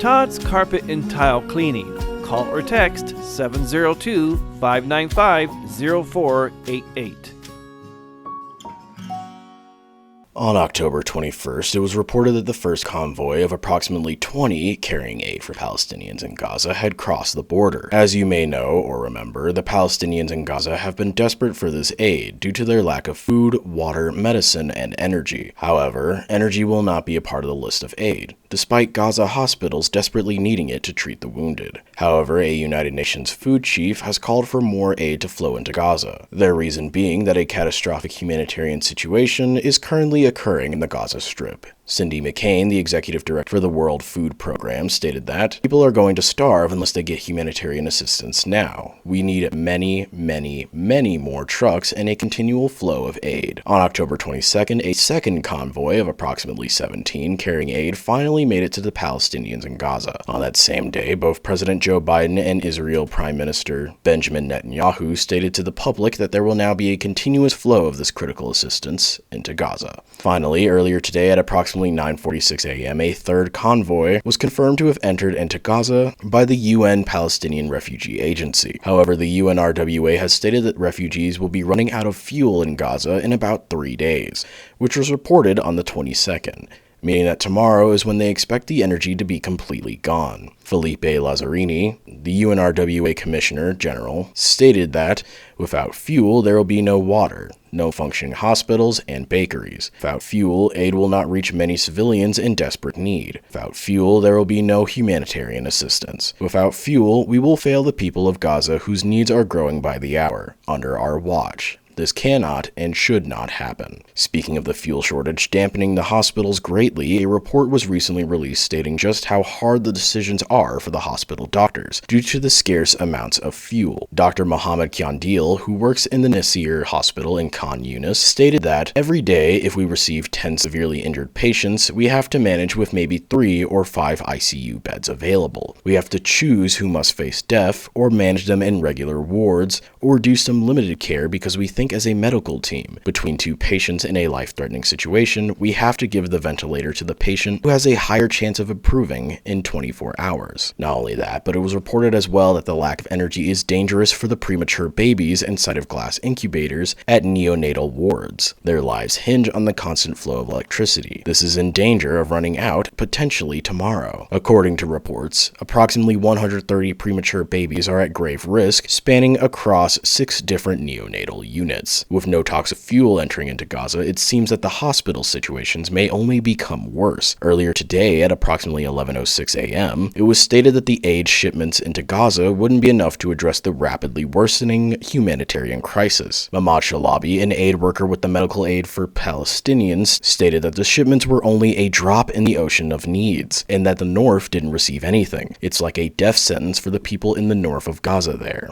Todd's Carpet and Tile Cleaning. Call or text 702-595-0488. On October 21st, it was reported that the first convoy of approximately 20 carrying aid for Palestinians in Gaza had crossed the border. As you may know or remember, the Palestinians in Gaza have been desperate for this aid due to their lack of food, water, medicine, and energy. However, energy will not be a part of the list of aid, despite Gaza hospitals desperately needing it to treat the wounded. However, a United Nations food chief has called for more aid to flow into Gaza, their reason being that a catastrophic humanitarian situation is currently occurring in the Gaza Strip. Cindy McCain, the executive director for the World Food Program, stated that people are going to starve unless they get humanitarian assistance now. We need many, many, many more trucks and a continual flow of aid. On October 22nd, a second convoy of approximately 17 carrying aid finally made it to the Palestinians in Gaza. On that same day, both President Joe Biden and Israel Prime Minister Benjamin Netanyahu stated to the public that there will now be a continuous flow of this critical assistance into Gaza. Finally, earlier today at approximately 9:46 a.m., a third convoy was confirmed to have entered into Gaza by the UN Palestinian Refugee Agency. However, the UNRWA has stated that refugees will be running out of fuel in Gaza in about 3 days, which was reported on the 22nd. Meaning that tomorrow is when they expect the energy to be completely gone. Felipe Lazzarini, the UNRWA Commissioner General, stated that without fuel, there will be no water, no functioning hospitals and bakeries. Without fuel, aid will not reach many civilians in desperate need. Without fuel, there will be no humanitarian assistance. Without fuel, we will fail the people of Gaza whose needs are growing by the hour, under our watch. This cannot and should not happen. Speaking of the fuel shortage dampening the hospitals greatly, a report was recently released stating just how hard the decisions are for the hospital doctors due to the scarce amounts of fuel. Dr. Mohammed Kyandil, who works in the Nasir Hospital in Khan Yunis, stated that every day if we receive 10 severely injured patients, we have to manage with maybe 3 or 5 ICU beds available. We have to choose who must face death or manage them in regular wards or do some limited care because we think as a medical team, between 2 patients in a life-threatening situation, we have to give the ventilator to the patient who has a higher chance of improving in 24 hours. Not only that, but it was reported as well that the lack of energy is dangerous for the premature babies inside of glass incubators at neonatal wards. Their lives hinge on the constant flow of electricity. This is in danger of running out potentially tomorrow. According to reports, approximately 130 premature babies are at grave risk, spanning across 6 different neonatal units. With no talks of fuel entering into Gaza, it seems that the hospital situations may only become worse. Earlier today, at approximately 11:06 a.m., it was stated that the aid shipments into Gaza wouldn't be enough to address the rapidly worsening humanitarian crisis. Mahmoud Shalabi, an aid worker with the Medical Aid for Palestinians, stated that the shipments were only a drop in the ocean of needs, and that the north didn't receive anything. It's like a death sentence for the people in the north of Gaza there.